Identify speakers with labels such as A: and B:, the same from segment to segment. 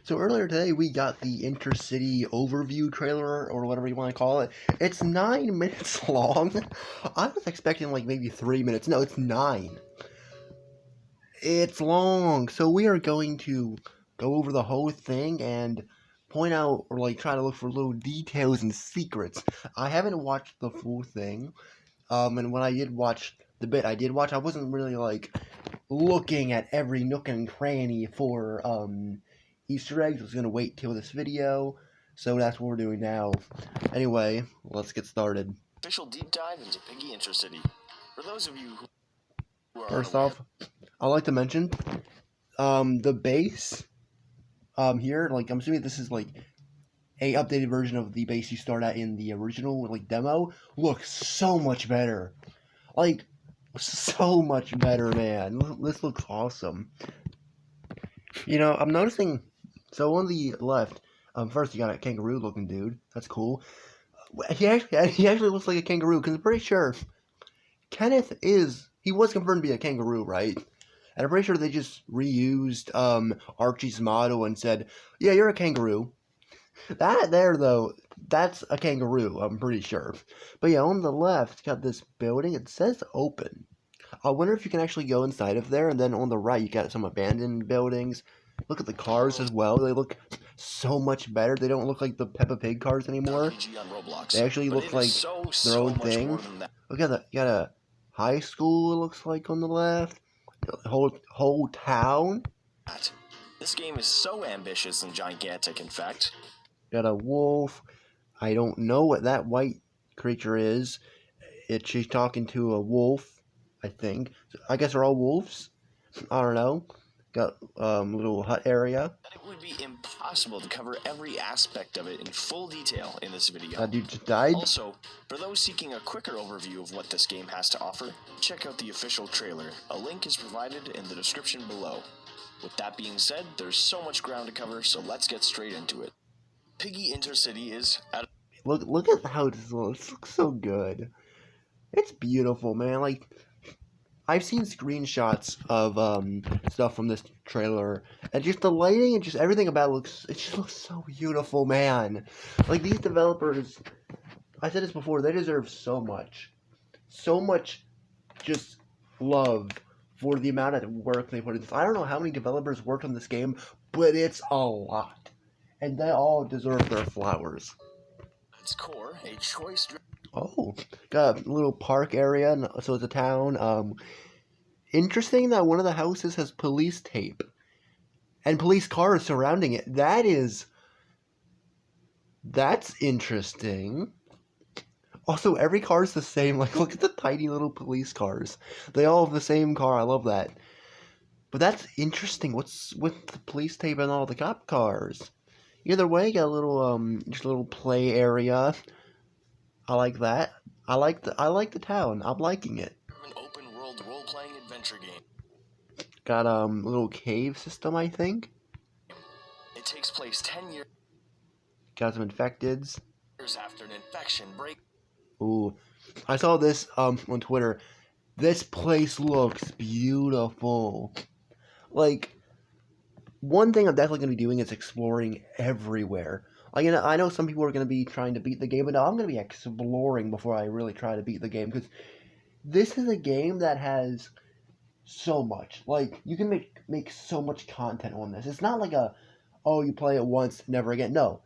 A: So earlier today we got the INTERCITY overview trailer, or whatever you want to call it. It's 9 minutes long. I was expecting like maybe 3 minutes. No, it's 9. It's long. So we are going to go over the whole thing and point out, or like try to look for little details and secrets. I haven't watched the full thing. And when I did watch the bit I did watch, I wasn't really like looking at every nook and cranny for Easter eggs. I was gonna wait till this video, so that's what we're doing now. Anyway, let's get started.
B: Official deep dive into Piggy INTERCITY. For those of you who are
A: First off, I'd like to mention the base here. Like, I'm assuming this is like a updated version of the base you start at in the original like demo. Looks so much better. Like, so much better, man. This looks awesome. You know, I'm noticing. So on the left, first you got a kangaroo-looking dude. That's cool. He actually looks like a kangaroo, because I'm pretty sure Kenneth he was confirmed to be a kangaroo, right? And I'm pretty sure they just reused Archie's model and said, "Yeah, you're a kangaroo." That there though, that's a kangaroo. I'm pretty sure. But yeah, on the left, got this building. It says open. I wonder if you can actually go inside of there. And then on the right, you got some abandoned buildings. Look at the cars as well. They look so much better. They don't look like the Peppa Pig cars anymore. They actually look like their own thing. Look at that. You got a high school, it looks like, on the left. The whole town.
B: This game is so ambitious and gigantic, in fact.
A: Got a wolf. I don't know what that white creature is. She's talking to a wolf, I think. I guess they're all wolves. I don't know. Got little hut area.
B: It would be impossible to cover every aspect of it in full detail in this video.
A: That dude just died.
B: Also, for those seeking a quicker overview of what this game has to offer, check out the official trailer. A link is provided in the description below. With that being said, there's so much ground to cover, so let's get straight into it. Piggy INTERCITY is at
A: Look at how this looks. It looks so good. It's beautiful, man. Like, I've seen screenshots of stuff from this trailer, and just the lighting and just everything about it just looks so beautiful, man. Like, these developers, I said this before, they deserve so much just love for the amount of work they put in this. I don't know how many developers worked on this game, but it's a lot, and they all deserve their flowers.
B: its core a choice.
A: Oh, got a little park area, so it's a town. Interesting that one of the houses has police tape and police cars surrounding it. That's interesting. Also, every car is the same. Like, look at the tiny little police cars. They all have the same car. I love that. But that's interesting. What's with the police tape and all the cop cars? Either way, got a little just a little play area. I like that. I like the town. I'm liking it.
B: An open world role-playing adventure game.
A: Got a little cave system, I think.
B: It takes place 10 years
A: Got some infecteds.
B: after an infection break.
A: Ooh, I saw this on Twitter. This place looks beautiful. Like, one thing I'm definitely going to be doing is exploring everywhere. Like, you know, I know some people are going to be trying to beat the game, but no, I'm going to be exploring before I really try to beat the game, because this is a game that has so much. Like, you can make so much content on this. It's not like you play it once, never again. No,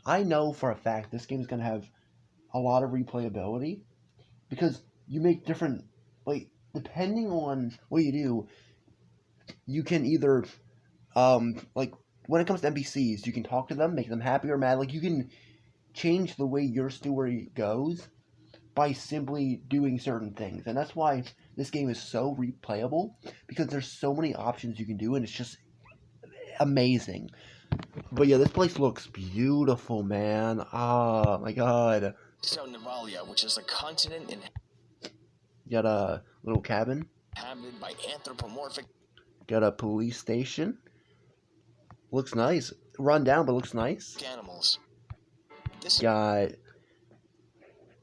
A: I know for a fact this game is going to have a lot of replayability, because you make different, like, depending on what you do, you can either, like, when it comes to NPCs, you can talk to them, make them happy or mad. Like, you can change the way your story goes by simply doing certain things. And that's why this game is so replayable, because there's so many options you can do, and it's just amazing. But yeah, this place looks beautiful, man. Oh my god.
B: So Navalia, which is a continent
A: Got a little cabin.
B: inhabited by anthropomorphic.
A: Got a police station. Looks nice. Run down, but looks nice.
B: Animals. This
A: Got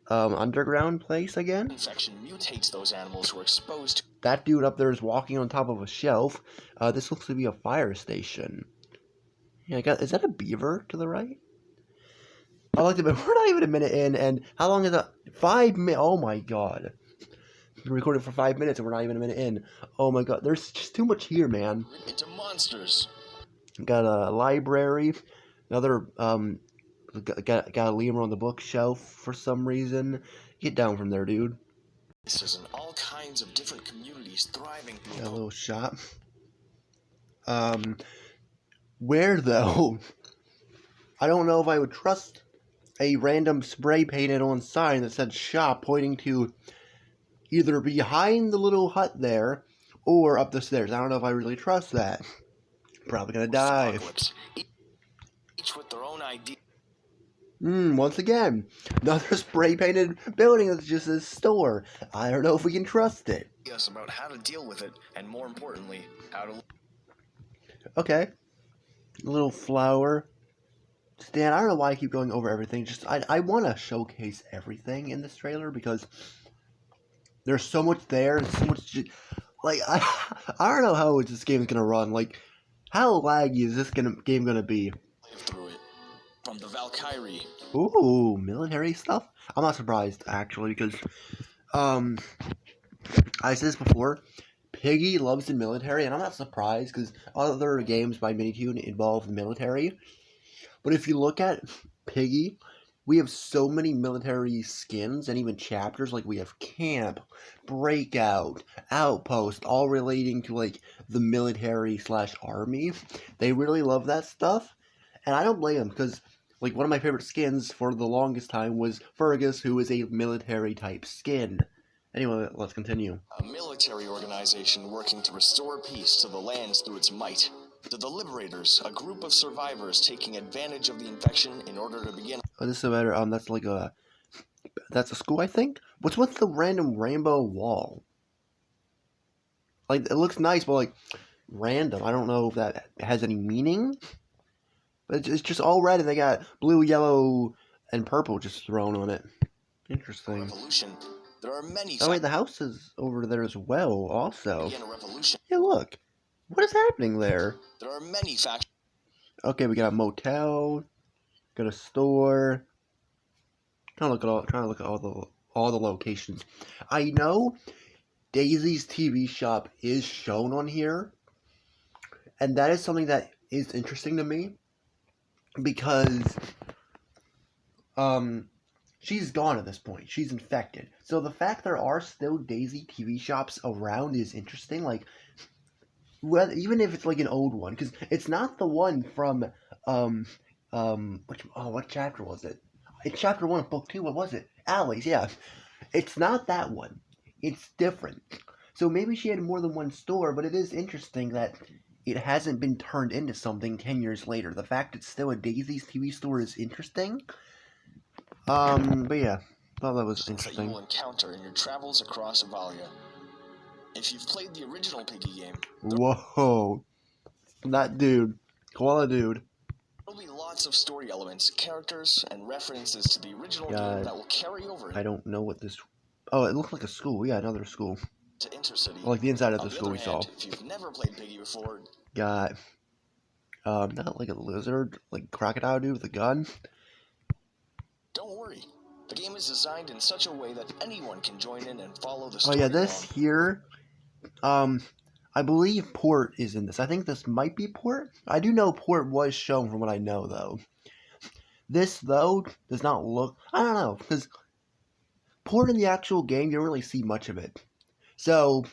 A: underground place again.
B: infection mutates those animals who are exposed to.
A: That dude up there is walking on top of a shelf. This looks to be a fire station. Yeah, is that a beaver to the right? I like to be. We're not even a minute in, and how long is that? 5 minutes. Oh my god. We recorded for 5 minutes and we're not even a minute in. Oh my god, there's just too much here, man.
B: Into monsters.
A: Got a library, another got a lemur on the bookshelf for some reason. Get down from there, dude.
B: This is in all kinds of different communities thriving.
A: Got a little shop. Where though? I don't know if I would trust a random spray painted on sign that said shop pointing to either behind the little hut there or up the stairs. I don't know if I really trust that. Probably gonna die.
B: Each with their own idea.
A: Once again, another spray painted building that's just a store. I don't know if we can trust it.
B: Yes, about how to deal with it, and more importantly, how to.
A: Okay. A little flower. Stan, I don't know why I keep going over everything. Just I want to showcase everything in this trailer because there's so much there and so much. Like I don't know how this game is gonna run. Like, how laggy is this game gonna be?
B: Live through it. From the Valkyrie.
A: Ooh, military stuff. I'm not surprised actually because I said this before. Piggy loves the military, and I'm not surprised because other games by Minitune involve the military. But if you look at Piggy, we have so many military skins and even chapters. Like we have Camp, Breakout, Outpost, all relating to like the military / army. They really love that stuff, and I don't blame them because like one of my favorite skins for the longest time was Fergus, who is a military type skin. Anyway, let's continue.
B: A military organization working to restore peace to the lands through its might. The Liberators, a group of survivors taking advantage of the infection in order to begin.
A: Oh, this is better. That's a school, I think. What's with the random rainbow wall? Like, it looks nice, but like random. I don't know if that has any meaning. But it's just all red, and they got blue, yellow, and purple just thrown on it. Interesting.
B: Revolution. There are many.
A: Oh wait, the house is over there as well. Also.
B: Begin a revolution.
A: Hey, look. What is happening there?
B: There are many factions.
A: Okay, we got a motel, got a store. Trying to look at all the locations. I know Daisy's TV shop is shown on here, and that is something that is interesting to me because she's gone at this point. She's infected. So the fact there are still Daisy TV shops around is interesting. Like, even if it's like an old one, because it's not the one from what chapter was it? It's chapter 1 of book 2. What was it? Alley's, yeah. It's not that one. It's different. So maybe she had more than one store, but it is interesting that it hasn't been turned into something 10 years later. The fact it's still a Daisy's TV store is interesting. But yeah, thought that was interesting.
B: That you will encounter in your travels across Avalia. If you've played the original Piggy game...
A: Whoa. That dude. Koala dude.
B: There'll be lots of story elements, characters, and references to the original game that will carry over.
A: I don't know what this... Oh, it looks like a school. Yeah, another school.
B: To INTERCITY.
A: Like the inside of the school we saw.
B: If you've never played Piggy before...
A: Got... not like a lizard. Like crocodile dude with a gun.
B: Don't worry. The game is designed in such a way that anyone can join in and follow the story.
A: Oh yeah, this here... I believe Port is in this. I think this might be Port. I do know Port was shown from what I know, though. This, though, does not look... I don't know, because Port in the actual game, you don't really see much of it. So,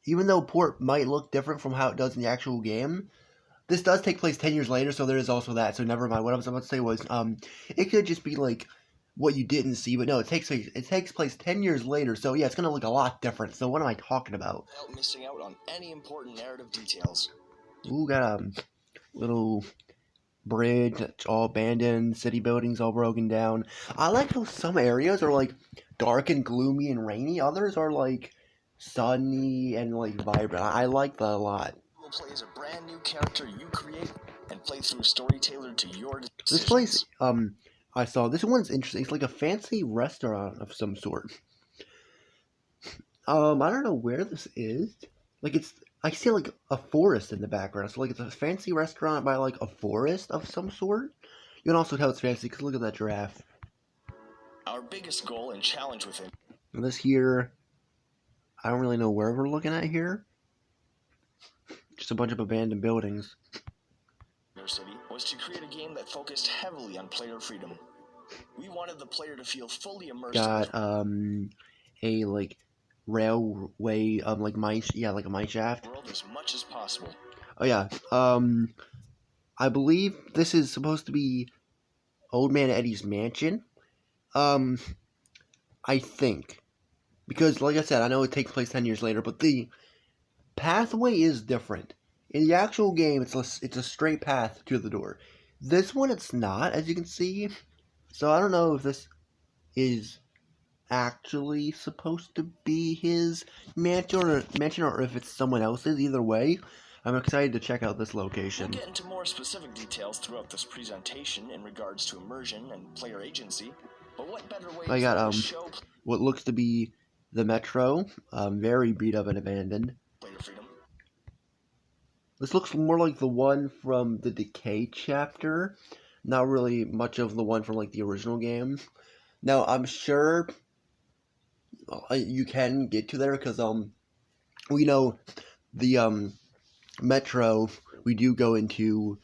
A: even though Port might look different from how it does in the actual game, this does take place 10 years later, so there is also that. So never mind. What I was about to say was, it could just be, like, what you didn't see, but no, it takes place 10 years later, so yeah, it's going to look a lot different. So what am I talking about?
B: Without missing out on any important narrative details.
A: Ooh, got a little bridge that's all abandoned, city buildings all broken down. I like how some areas are like dark and gloomy and rainy, others are like sunny and like vibrant. I like that a lot.
B: You will play as a brand new character you create and play through a story tailored to your decisions.
A: This place, I saw this one's interesting. It's like a fancy restaurant of some sort. I don't know where this is. Like I see like a forest in the background. So like it's a fancy restaurant by like a forest of some sort. You can also tell it's fancy because look at that giraffe.
B: Our biggest goal and challenge with him.
A: And this here, I don't really know where we're looking at here. Just a bunch of abandoned buildings.
B: INTERCITY was to create a game that focused heavily on player freedom. We wanted the player to feel fully immersed.
A: Got a like railway like mine like a mine shaft.
B: World as much as possible.
A: Oh yeah. I believe this is supposed to be Old Man Eddie's mansion. I think. Because like I said, I know it takes place 10 years later, but the pathway is different. In the actual game, it's a straight path to the door. This one, it's not, as you can see. So I don't know if this is actually supposed to be his mansion or if it's someone else's. Either way, I'm excited to check out this location.
B: We'll get into more specific details throughout this presentation in regards to immersion and player agency. But what better way
A: I got
B: to show
A: what looks to be the metro, very beat up and abandoned.
B: player freedom?
A: This looks more like the one from the Decay chapter, not really much of the one from like the original game. Now I'm sure you can get to there because we know the metro we do go into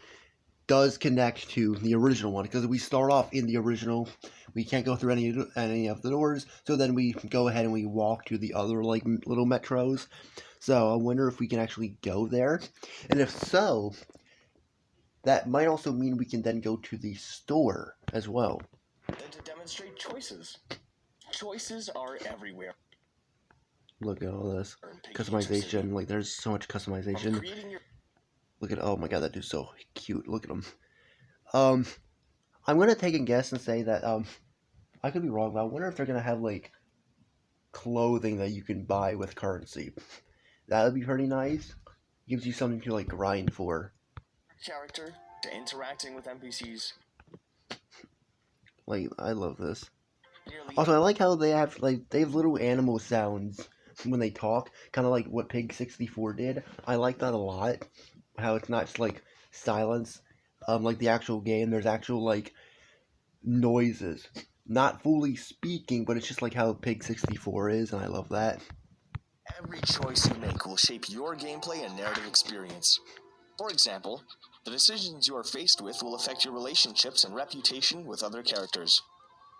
A: does connect to the original one because we start off in the original. We can't go through any of the doors, so then we go ahead and we walk to the other like little metros. So I wonder if we can actually go there, and if so, that might also mean we can then go to the store as well.
B: Then to demonstrate choices. Choices are everywhere.
A: Look at all this customization. Like there's so much customization. Look at, oh my god, that dude's so cute. Look at him. I'm gonna take a guess and say that I could be wrong, but I wonder if they're gonna have like clothing that you can buy with currency. That would be pretty nice. Gives you something to like grind for.
B: Character to interacting with NPCs.
A: Like I love this. Also, I like how they have little animal sounds when they talk, kind of like what Pig 64 did. I like that a lot. How it's not just like silence, like the actual game. There's actual like noises, not fully speaking, but it's just like how Pig 64 is, and I love that.
B: Every choice you make will shape your gameplay and narrative experience. For example, the decisions you are faced with will affect your relationships and reputation with other characters.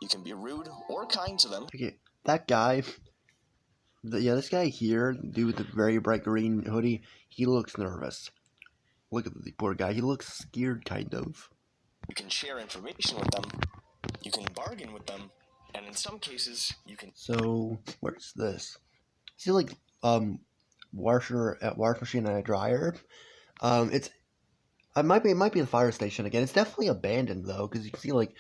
B: You can be rude or kind to them.
A: Okay, that guy, this guy here, dude with the very bright green hoodie, he looks nervous. Look at the poor guy, he looks scared, kind of.
B: You can share information with them, you can bargain with them, and in some cases, you can...
A: So, where's this? See, like, wash machine and a dryer. It might be the fire station again. It's definitely abandoned, though, because you can see, like,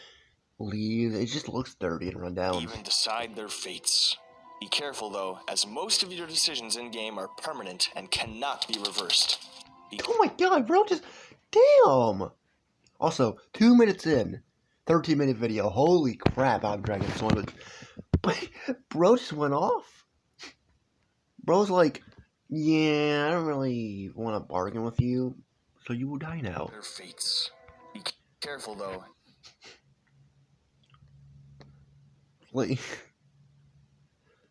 A: leaves. It just looks dirty and run down.
B: Even decide their fates. Be careful, though, as most of your decisions in-game are permanent and cannot be reversed.
A: Oh my god, bro, just... Damn! Also, 2 minutes in. 13-minute video. Holy crap, I'm dragging this one. But bro just went off. Bro's like, yeah, I don't really want to bargain with you, so you will die now.
B: Their fates. Be careful, though.
A: Like,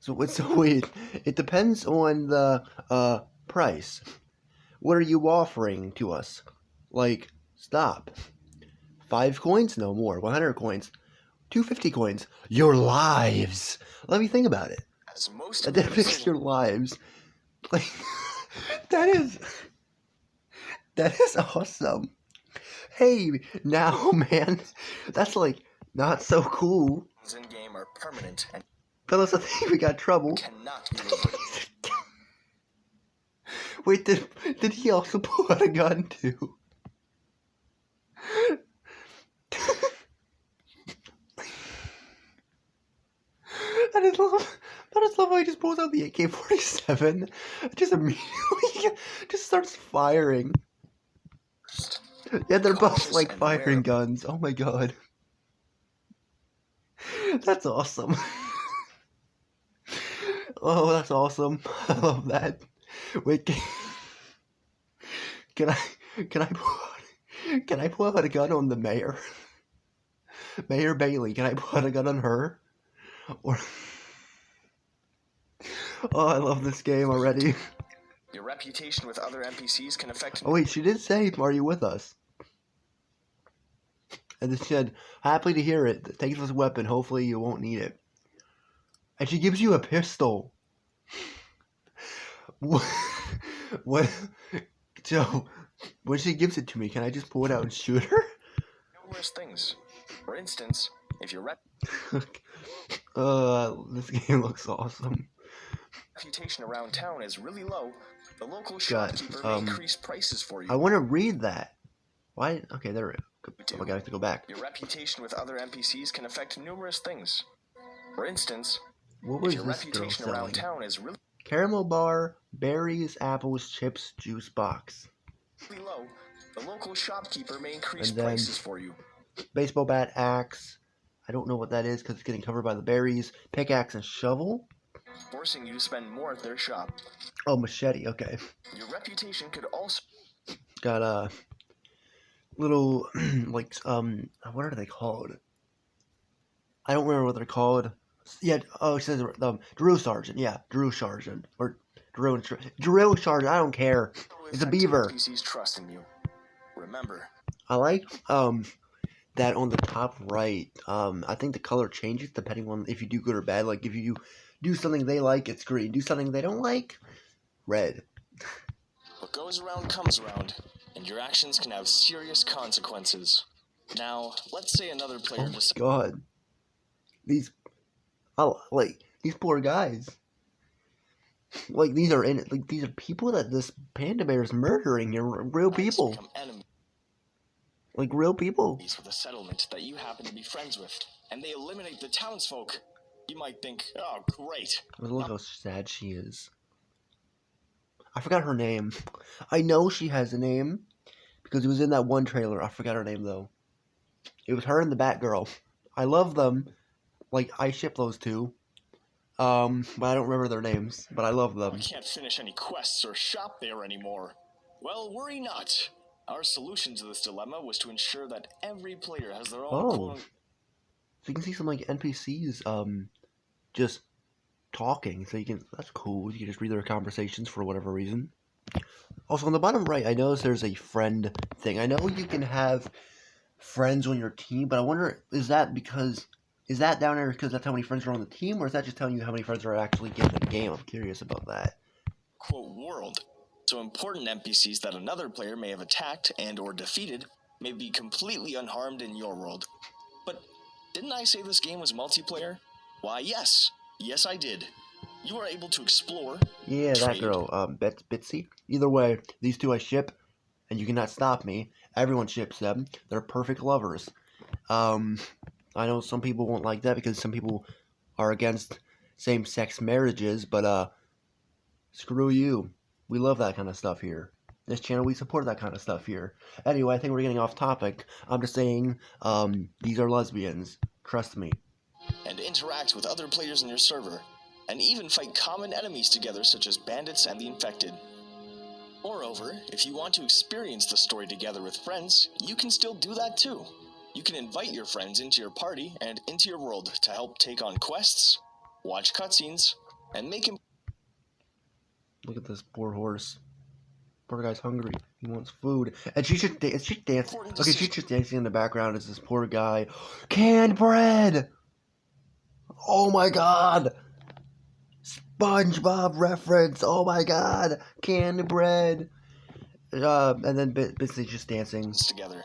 A: so wait, it depends on the price. What are you offering to us? Like, stop. 5 coins? No more. 100 coins. 250 coins. Your lives. Let me think about it.
B: As most
A: That depicts your lives. Like, that is awesome. Hey, now, man, that's like not so cool.
B: In game are permanent and
A: Fellas, I think we got trouble.
B: cannot be reversed.
A: Wait, did he also pull out a gun too? I just love how he just pulls out the AK-47, just immediately just starts firing. Yeah, they're both like firing guns. Oh my god. That's awesome. Oh, that's awesome. I love that. Wait. Can I can I pull out a gun on the mayor? Mayor Bailey, can I put a gun on her? Or oh, I love this game already.
B: Your reputation with other NPCs can affect...
A: Oh wait, she did say, "Are you with us?" And then she said, "Happy to hear it. Take this weapon. Hopefully you won't need it." And she gives you a pistol. What? What? Joe, when she gives it to me, can I just pull it out and shoot her?
B: numerous things. For instance, if your
A: This game looks awesome.
B: reputation around town is really low, the local
A: God,
B: shopkeeper may increase prices for you.
A: I want to read that. Why? Okay, there we go. Oh, I have to go back.
B: Your reputation with other NPCs can affect numerous things. For instance,
A: What was
B: if your
A: this girl
B: reputation
A: selling?
B: around town is really
A: Caramel bar, berries, apples, chips, juice box.
B: low, the local shopkeeper may increase
A: And then
B: prices for you.
A: baseball bat, axe. I don't know what that is because it's getting covered by the berries. Pickaxe and shovel.
B: Forcing you to spend more at their shop.
A: Oh, machete. Okay.
B: Your reputation could also...
A: Got a little like what are they called? I don't remember what they're called. Yeah. Oh, it says drill sergeant. Yeah, drill sergeant or drill sergeant. I don't care. It's a beaver.
B: NPCs trust in you. Remember,
A: I like that on the top right. I think the color changes depending on if you do good or bad. Like if you do something they like, it's green. Do something they don't like, red.
B: what goes around comes around, and your actions can have serious consequences. Now, let's say another player
A: Oh my god, these poor guys. Like these are people that this panda bear is murdering. Here, real people.
B: become enemies
A: Like real people.
B: with a settlement that you happen to be friends with, and they eliminate the townsfolk. You might think, oh, great.
A: Look how sad she is. I forgot her name. I know she has a name because it was in that one trailer. I forgot her name though. It was her and the Batgirl. I love them. Like I ship those two. But I don't remember their names. But I love them.
B: I can't finish any quests or shop there anymore. Well, worry not. Our solution to this dilemma was to ensure that every player has their own
A: Oh. So you can see some like NPCs just talking. So you can that's cool. You can just read their conversations for whatever reason. Also on the bottom right, I noticed there's a friend thing. I know you can have friends on your team, but I wonder is that down there because that's how many friends are on the team, or is that just telling you how many friends are actually in the game? I'm curious about that.
B: quote world. So important NPCs that another player may have attacked and or defeated may be completely unharmed in your world. But didn't I say this game was multiplayer? Why, yes. Yes, I did. You are able to explore.
A: Yeah, that
B: trade.
A: girl, Bitsy. Either way, these two I ship, and you cannot stop me. Everyone ships them. They're perfect lovers. I know some people won't like that because some people are against same-sex marriages, but screw you. We love that kind of stuff here. This channel, we support that kind of stuff here. Anyway, I think we're getting off topic. I'm just saying, these are lesbians. Trust me.
B: And interact with other players in your server, and even fight common enemies together such as bandits and the infected. Moreover, if you want to experience the story together with friends, you can still do that too. You can invite your friends into your party and into your world to help take on quests, watch cutscenes, and make him...
A: Look at this poor horse. Poor guy's hungry. He wants food. And she's just dancing. Okay, she's just dancing in the background as this poor guy. Canned bread! Oh my god! SpongeBob reference! Oh my god! Canned bread! And then Bitsy's just dancing.
B: together.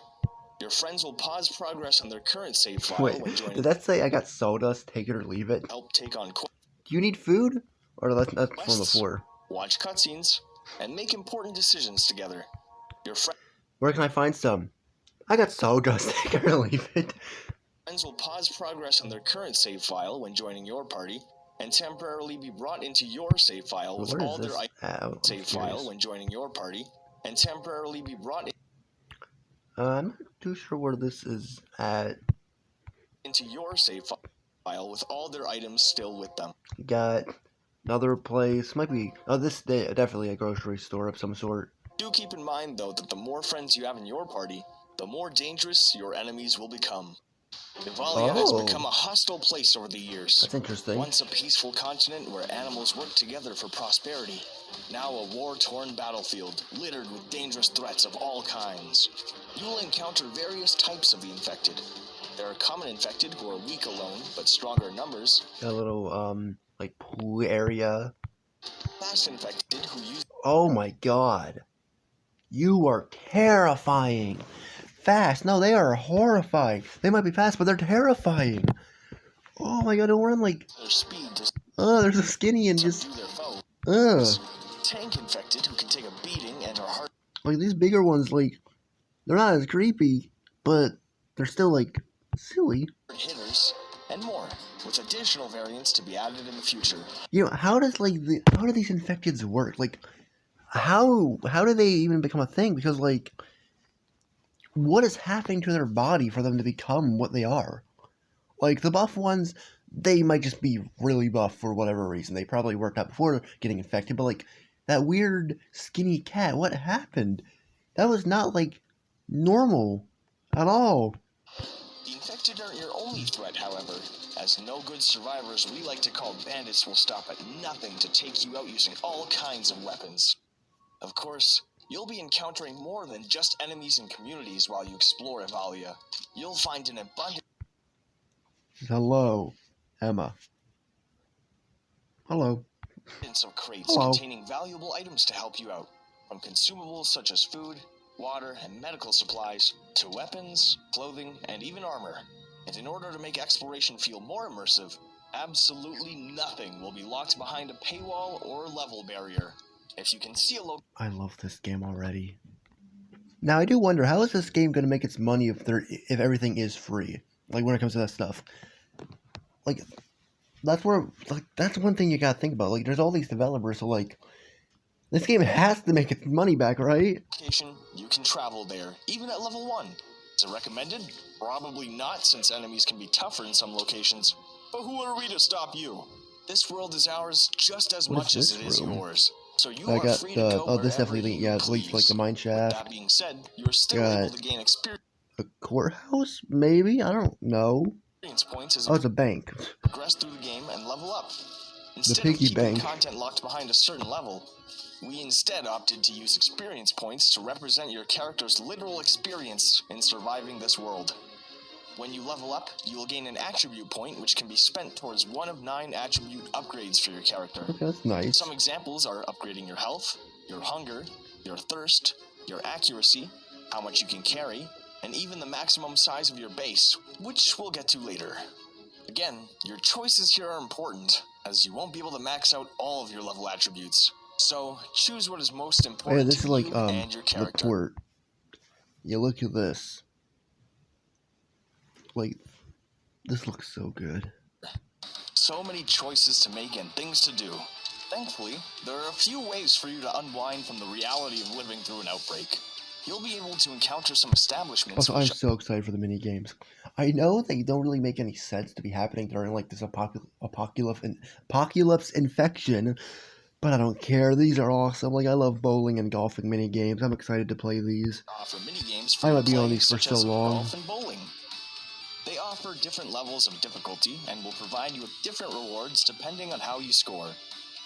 B: Your friends will pause progress on their current save file
A: Wait,
B: when joining...
A: did that say I got sawdust, take it or leave it?
B: help take on
A: Do you need food? Or that's from
B: quests,
A: before?
B: watch cutscenes, and make important decisions together. Your
A: Where can I find some? I got sawdust, take it or leave it.
B: friends will pause progress on their current save file when joining your party, and temporarily be brought into your save file with
A: Where is
B: all their
A: this? I'm
B: save file
A: curious.
B: when joining your party, and temporarily be brought
A: I'm not too sure where this is at.
B: into your save file with all their items still with them.
A: Got another place. Might be. Oh, this definitely a grocery store of some sort.
B: Do keep in mind, though, that the more friends you have in your party, the more dangerous your enemies will become. Ivalia has become a hostile place over the years.
A: That's interesting.
B: Once a peaceful continent where animals work together for prosperity, now a war-torn battlefield littered with dangerous threats of all kinds. You will encounter various types of the infected. There are common infected who are weak alone, but stronger in numbers.
A: A little, like, pool area.
B: Fast infected who use...
A: Oh my god. You are terrifying. Fast. No, they are horrifying. They might be fast, but they're terrifying. Oh my god, don't run like...
B: their speed to
A: there's a skinny and just...
B: subdue their foe. Tank infected who can take a beating and are hard...
A: Like, these bigger ones, like, they're not as creepy, but they're still, like, silly.
B: hitters, and more, with additional variants to be added in the future.
A: You know, how do these infecteds work? Like, how do they even become a thing? Because, like, what is happening to their body for them to become what they are? Like, the buff ones, they might just be really buff for whatever reason. They probably worked out before getting infected, but, like, that weird skinny cat, what happened? That was not, like, normal at all.
B: The infected aren't your only threat, however, as no good survivors we like to call bandits will stop at nothing to take you out using all kinds of weapons. Of course, you'll be encountering more than just enemies and communities while you explore Ivalia. You'll find an abundance
A: Hello, Emma. Hello.
B: of crates containing valuable items to help you out, from consumables such as food, water, and medical supplies, to weapons, clothing, and even armor. And in order to make exploration feel more immersive, absolutely nothing will be locked behind a paywall or level barrier. If you can see a location...
A: I love this game already. Now, I do wonder, how is this game going to make its money if everything is free? Like, when it comes to that stuff. Like, that's one thing you gotta think about. Like, there's all these developers, so, like, this game has to make its money back, right?
B: You can travel there, even at level 1. Is it recommended? Probably not, since enemies can be tougher in some locations. But who are we to stop you? This world is ours just as much as it is yours. So you are free to go
A: this definitely,
B: you
A: it leads to, like, the mine shaft.
B: With that being said, you're still able to gain experience
A: A courthouse? Maybe? I don't know.
B: points as
A: it's a bank.
B: progress through the game and level up. Instead
A: Piggy
B: of keeping
A: bank.
B: content locked behind a certain level, we instead opted to use experience points to represent your character's literal experience in surviving this world. When you level up, you will gain an attribute point which can be spent towards one of 9 attribute upgrades for your character.
A: Okay, that's nice.
B: Some examples are upgrading your health, your hunger, your thirst, your accuracy, how much you can carry, and even the maximum size of your base, which we'll get to later. Again, your choices here are important, as you won't be able to max out all of your level attributes. So, choose what is most important
A: this
B: to
A: is like,
B: you and your character.
A: Report. Yeah, look at this. Like, this looks so good.
B: So many choices to make and things to do. Thankfully, there are a few ways for you to unwind from the reality of living through an outbreak. You'll be able to encounter some establishments.
A: Also, I'm so excited for the mini games. I know they don't really make any sense to be happening during, like, this apocalypse infection, but I don't care. These are awesome. Like, I love bowling and golfing mini games. I'm excited to play these.
B: Offer mini games
A: I might be on these for so long.
B: Golf and bowling. They offer different levels of difficulty and will provide you with different rewards depending on how you score.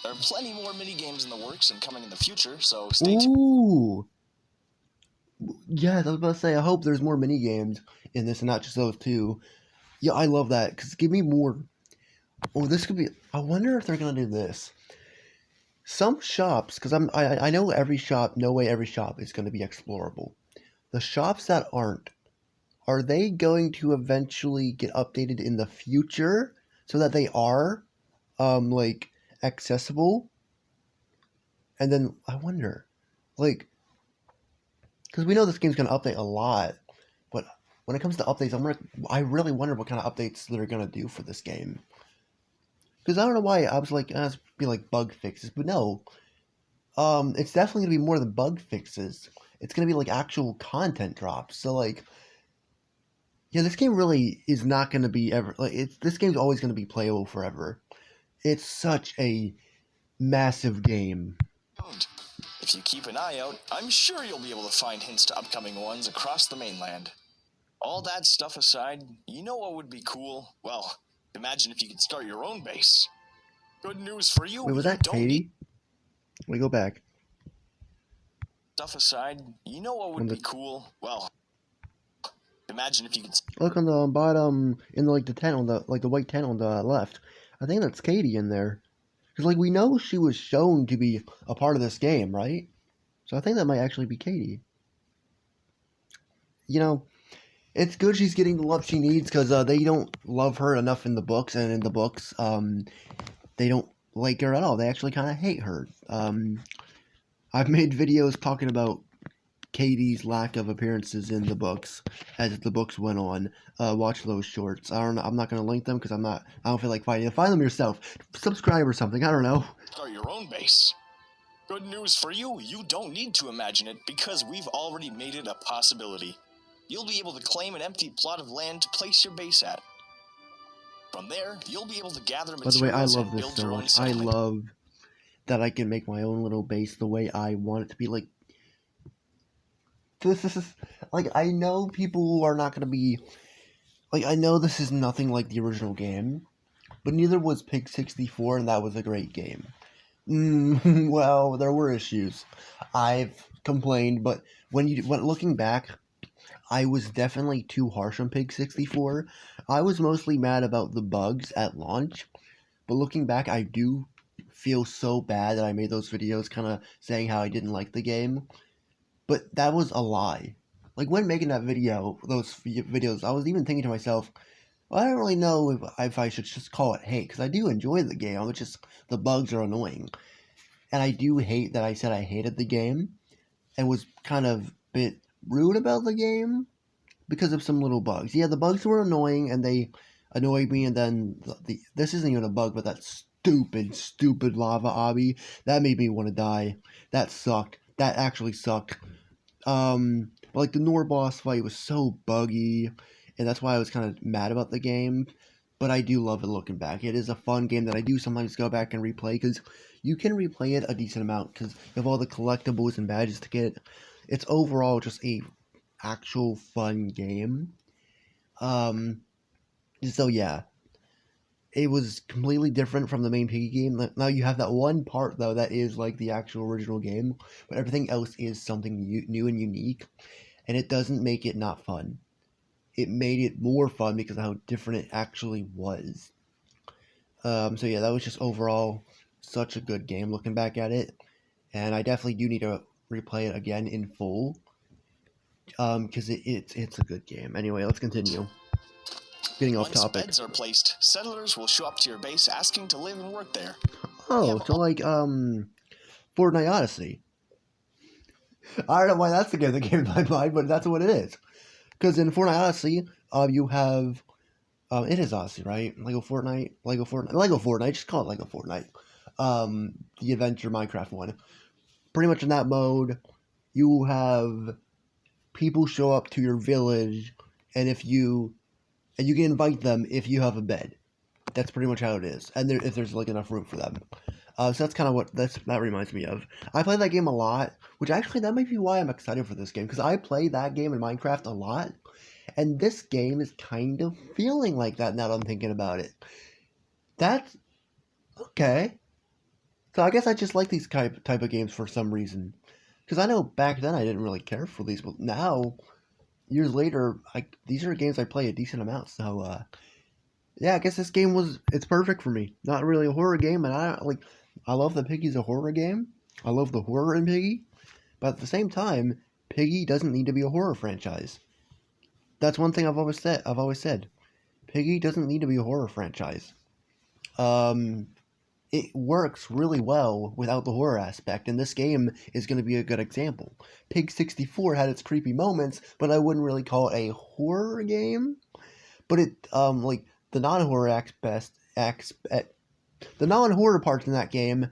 B: There are plenty more mini games in the works and coming in the future, so stay tuned.
A: Ooh. Yeah, I was about to say, I hope there's more mini games in this and not just those two. Yeah, I love that, because give me more. Oh, this could be... I wonder if they're going to do this. Some shops, because I know every shop, no way every shop is going to be explorable. The shops that aren't, are they going to eventually get updated in the future so that they are, like, accessible? And then, I wonder, like... Because we know this game's going to update a lot, but when it comes to updates, I really wonder what kind of updates they're going to do for this game. Because I don't know why I was like, it's be like bug fixes, but no. It's definitely going to be more than bug fixes. It's going to be like actual content drops. So like, yeah, this game really is not going to be ever, like, this game's always going to be playable forever. It's such a massive game.
B: If you keep an eye out, I'm sure you'll be able to find hints to upcoming ones across the mainland. All that stuff aside, you know what would be cool? Well, imagine if you could start your own base. Good news for you,
A: Wait, was
B: you
A: that
B: don't need
A: Katie? We go back.
B: stuff aside, you know what would
A: On the
B: be cool? Well, imagine if you could
A: look on the bottom in the tent on the the white tent on the left. I think that's Katie in there. Because we know she was shown to be a part of this game, right? So I think that might actually be Katie. You know, it's good she's getting the love she needs because they don't love her enough in the books, and in the books, they don't like her at all. They actually kind of hate her. I've made videos talking about Katie's lack of appearances in the books as the books went on. Watch those shorts. I don't know. I'm not gonna link them because I don't feel like fighting. Find them yourself. Subscribe or something. I don't know.
B: start your own base. Good news for you, you don't need to imagine it because we've already made it a possibility. You'll be able to claim an empty plot of land to place your base at. From there, you'll be able to gather
A: By the way, I
B: materials
A: love
B: and
A: this
B: build
A: so
B: your own
A: much. I
B: settlement.
A: love that I can make my own little base the way I want it to be. This is I know people are not gonna be I know this is nothing like the original game, but neither was Pig 64, and that was a great game. Well, there were issues. I've complained, but when looking back, I was definitely too harsh on Pig 64. I was mostly mad about the bugs at launch, but looking back, I do feel so bad that I made those videos kind of saying how I didn't like the game. But that was a lie. When making that video, those videos, I was even thinking to myself, well, I don't really know if I should just call it hate, because I do enjoy the game. It's just the bugs are annoying. And I do hate that I said I hated the game and was kind of a bit rude about the game because of some little bugs. Yeah, the bugs were annoying and they annoyed me, and then this isn't even a bug, but that stupid lava obby, that made me want to die. That sucked. That actually sucked. But the Nor boss fight was so buggy, and that's why I was kind of mad about the game. But I do love it looking back. It is a fun game that I do sometimes go back and replay because you can replay it a decent amount because of all the collectibles and badges to get. It's overall just a actual fun game. So yeah, it was completely different from the main Piggy game. Now you have that one part though that is like the actual original game, but everything else is something new and unique, and it doesn't make it not fun. It made it more fun because of how different it actually was. So yeah, that was just overall such a good game looking back at it, and I definitely do need to replay it again in full. Because it's a good game. Anyway, let's continue. Getting off
B: Once
A: topic.
B: beds are placed, settlers will show up to your base asking to live and work there.
A: Oh, so Fortnite Odyssey. I don't know why that's the game that came to my mind, but that's what it is. Because in Fortnite Odyssey, you have it is Odyssey, right? Lego Fortnite. Just call it Lego Fortnite. The adventure Minecraft one. Pretty much in that mode, you have people show up to your village, and you can invite them if you have a bed. That's pretty much how it is, and if there's enough room for them. So that's kind of what that reminds me of. I play that game a lot, which actually that might be why I'm excited for this game, because I play that game in Minecraft a lot, and this game is kind of feeling like that now that I'm thinking about it. That's okay. So I guess I just like these type of games for some reason, because I know back then I didn't really care for these, but now years later, these are games I play a decent amount. So yeah, I guess this game it's perfect for me. Not really a horror game, and I love that Piggy's a horror game. I love the horror in Piggy, but at the same time, Piggy doesn't need to be a horror franchise. That's one thing I've always said. Piggy doesn't need to be a horror franchise. Um, it works really well without the horror aspect, and this game is going to be a good example. Pig 64 had its creepy moments, but I wouldn't really call it a horror game. But the non-horror the non-horror parts in that game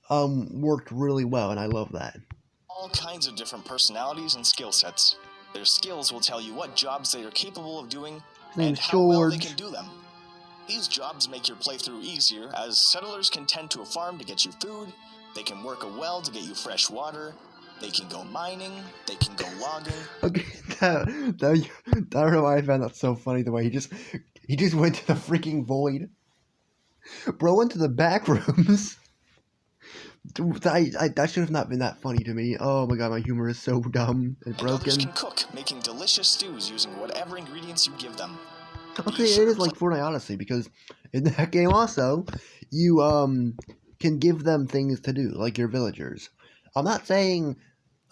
A: worked really well, and I love that.
B: All kinds of different personalities and skill sets. Their skills will tell you what jobs they are capable of doing
A: His
B: and
A: name's
B: how well they
A: George.
B: can do them. These jobs make your playthrough easier, as settlers can tend to a farm to get you food, They can work a well to get you fresh water. They can go mining. They can go logging.
A: Okay, I don't know why I found that so funny. The way he just went to the freaking void. Bro went to the back rooms. Dude, that should have not been that funny to me. Oh my god, my humor is so dumb and
B: And others
A: broken.
B: can cook, making delicious stews using whatever ingredients you give them.
A: Okay, it is like Fortnite Odyssey, because in that game also, you can give them things to do, like your villagers. I'm not saying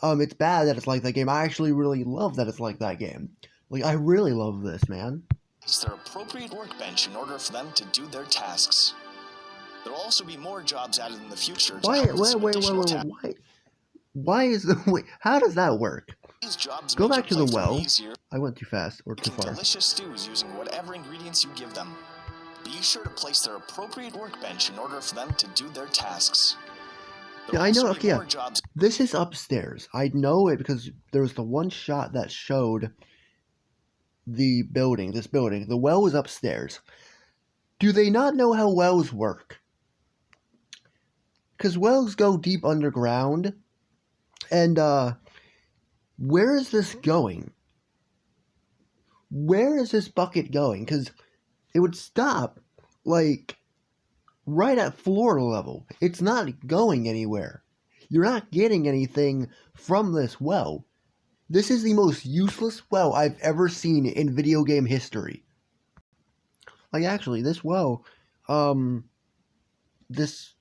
A: it's bad that it's like that game. I actually really love that it's like that game. Like, I really love this, man.
B: It's their appropriate workbench in order for them to do their tasks. There will also be more jobs added in the future to help with some additional tasks.
A: Why is the wait? How does that work?
B: These jobs
A: Go
B: make
A: back to
B: your
A: the
B: playthrough
A: well.
B: easier,
A: I went too fast or too
B: making
A: far.
B: delicious stews using whatever ingredients you give them. Be sure to place their appropriate workbench in order for them to do their tasks.
A: Yeah, I know. Okay, yeah. This is upstairs. I know it because there was the one shot that showed the building. This building. The well is upstairs. Do they not know how wells work? Because wells go deep underground. And, where is this going? Where is this bucket going? Because it would stop, like, right at floor level. It's not going anywhere. You're not getting anything from this well. This is the most useless well I've ever seen in video game history. Like, actually, this well, this...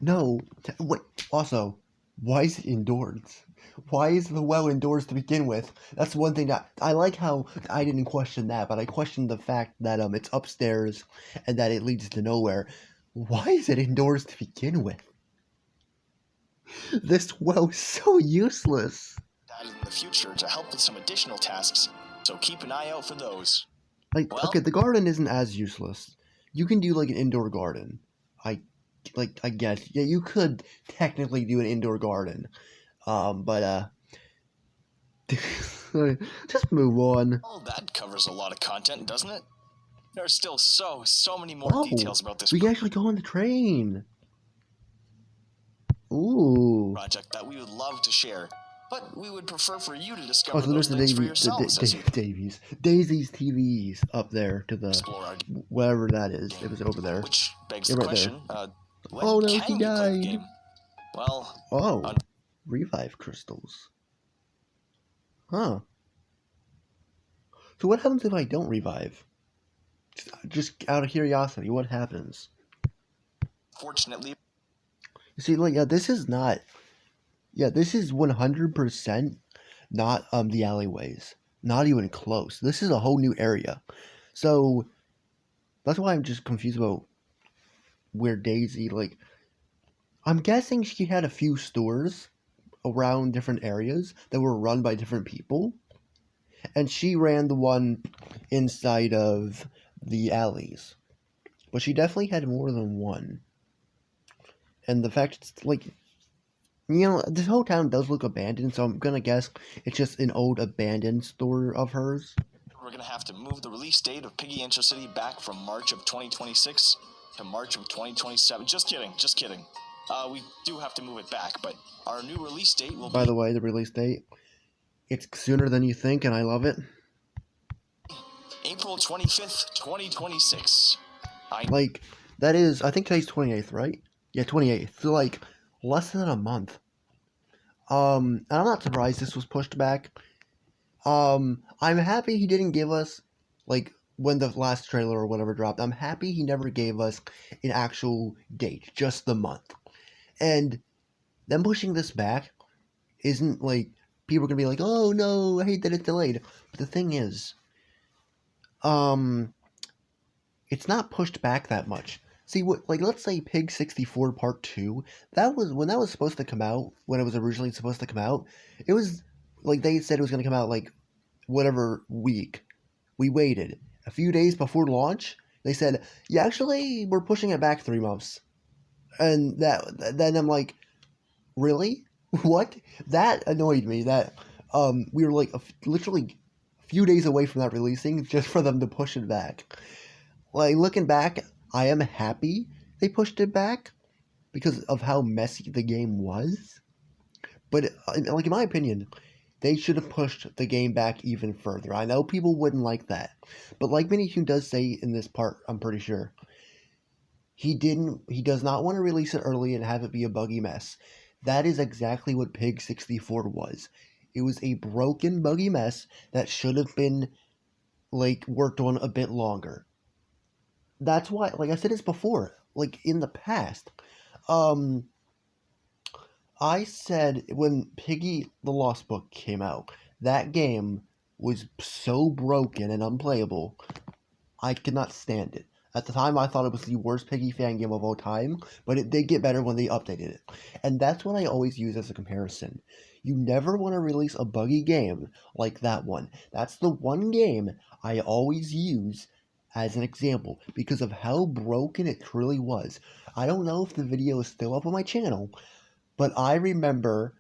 A: No. Wait, also, why is it indoors? Why is the well indoors to begin with? That's one thing that... I like how I didn't question that, but I questioned the fact that it's upstairs and that it leads to nowhere. Why is it indoors to begin with? This well is so useless.
B: Added in the future to help with some additional tasks, so keep an eye out for those.
A: Like, okay, the garden isn't as useless. You can do, like, an indoor garden. I guess. Yeah, you could technically do an indoor garden. But just move on.
B: Well, that covers a lot of content, doesn't it? There's still so many more details about this
A: we can actually go on the train. Ooh.
B: project that we would love to share, but we would prefer for you to discover
A: So
B: those
A: there's
B: things for yourselves as you
A: Daisy's TVs up there to the
B: explore our
A: whatever that is. It was over there.
B: Which begs
A: Yeah,
B: the
A: right
B: question, when
A: Oh no,
B: can
A: he
B: you play the
A: died.
B: game? Well,
A: Oh, revive crystals. Huh. So what happens if I don't revive? Just out of curiosity, what happens?
B: fortunately,
A: You see, like, this is not... Yeah, this is 100% not the alleyways. Not even close. This is a whole new area. So, that's why I'm just confused about where Daisy, like... I'm guessing she had a few stores around different areas that were run by different people. And she ran the one inside of the alleys. But she definitely had more than one. And the fact it's like... You know, this whole town does look abandoned, so I'm gonna guess it's just an old abandoned store of hers.
B: we're going to have to move the release date of Piggy INTERCITY back from March of 2026 to March of 2027. Just kidding. We do have to move it back, but our new release date will
A: By the way, the release date, it's sooner than you think, and I love it.
B: April 25th, 2026.
A: Like, that is, I think today's 28th, right? Yeah, 28th. So, like, less than a month. And I'm not surprised this was pushed back. I'm happy he didn't give us, like, when the last trailer or whatever dropped, I'm happy he never gave us an actual date, just the month. And them pushing this back isn't, like, people are gonna be like, oh no, I hate that it's delayed. But the thing is, it's not pushed back that much. See, like, let's say Pig 64 Part 2, that was, when that was supposed to come out, when it was originally supposed to come out, it was, like, they said it was going to come out, like, whatever week. We waited. A few days before launch, they said, yeah, actually, we're pushing it back 3 months. And then I'm like, really? What? That annoyed me, that, we were, like, literally a few days away from that releasing, just for them to push it back. Like, looking back, I am happy they pushed it back, because of how messy the game was. But like in my opinion, they should have pushed the game back even further. I know people wouldn't like that, but like Minitune does say in this part, I'm pretty sure he does not want to release it early and have it be a buggy mess. That is exactly what Pig 64 was. It was a broken buggy mess that should have been like worked on a bit longer. That's why, like I said this before, like in the past, um I said when Piggy the Lost Book came out, that game was so broken and unplayable, I could not stand it. At the time, I thought it was the worst Piggy fan game of all time, but it did get better when they updated it. And that's what I always use as a comparison. You never want to release a buggy game like that one. That's the one game I always use as an example because of how broken it truly was. I don't know if the video is still up on my channel, but I remember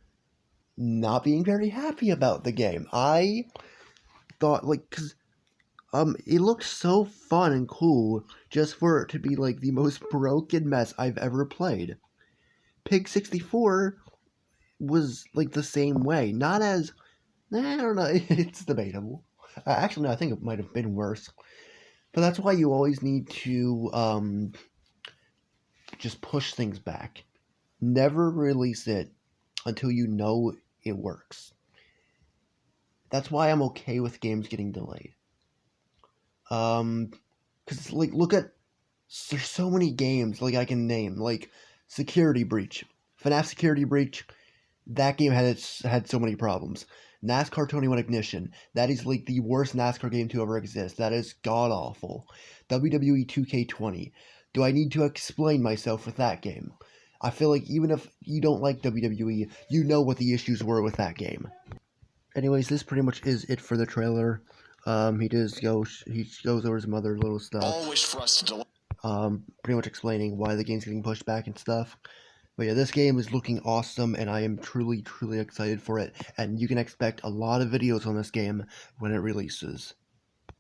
A: not being very happy about the game. I thought, like, because it looked so fun and cool just for it to be, like, the most broken mess I've ever played. Pig 64 was, like, the same way. Not as, I don't know, it's debatable. Actually, no, I think it might have been worse. But that's why you always need to, just push things back. Never release it until you know it works. That's why I'm okay with games getting delayed. Because like look at there's so many games like I can name like Security Breach, FNAF Security Breach. That game had so many problems. NASCAR 21 Ignition. That is like the worst NASCAR game to ever exist. That is god awful. WWE 2K20. Do I need to explain myself with that game? I feel like even if you don't like WWE, you know what the issues were with that game. Anyways, this pretty much is it for the trailer. He goes over some other little stuff.
B: All wish for us to delay.
A: Pretty much explaining why the game's getting pushed back and stuff. But yeah, this game is looking awesome, and I am truly, truly excited for it. And you can expect a lot of videos on this game when it releases.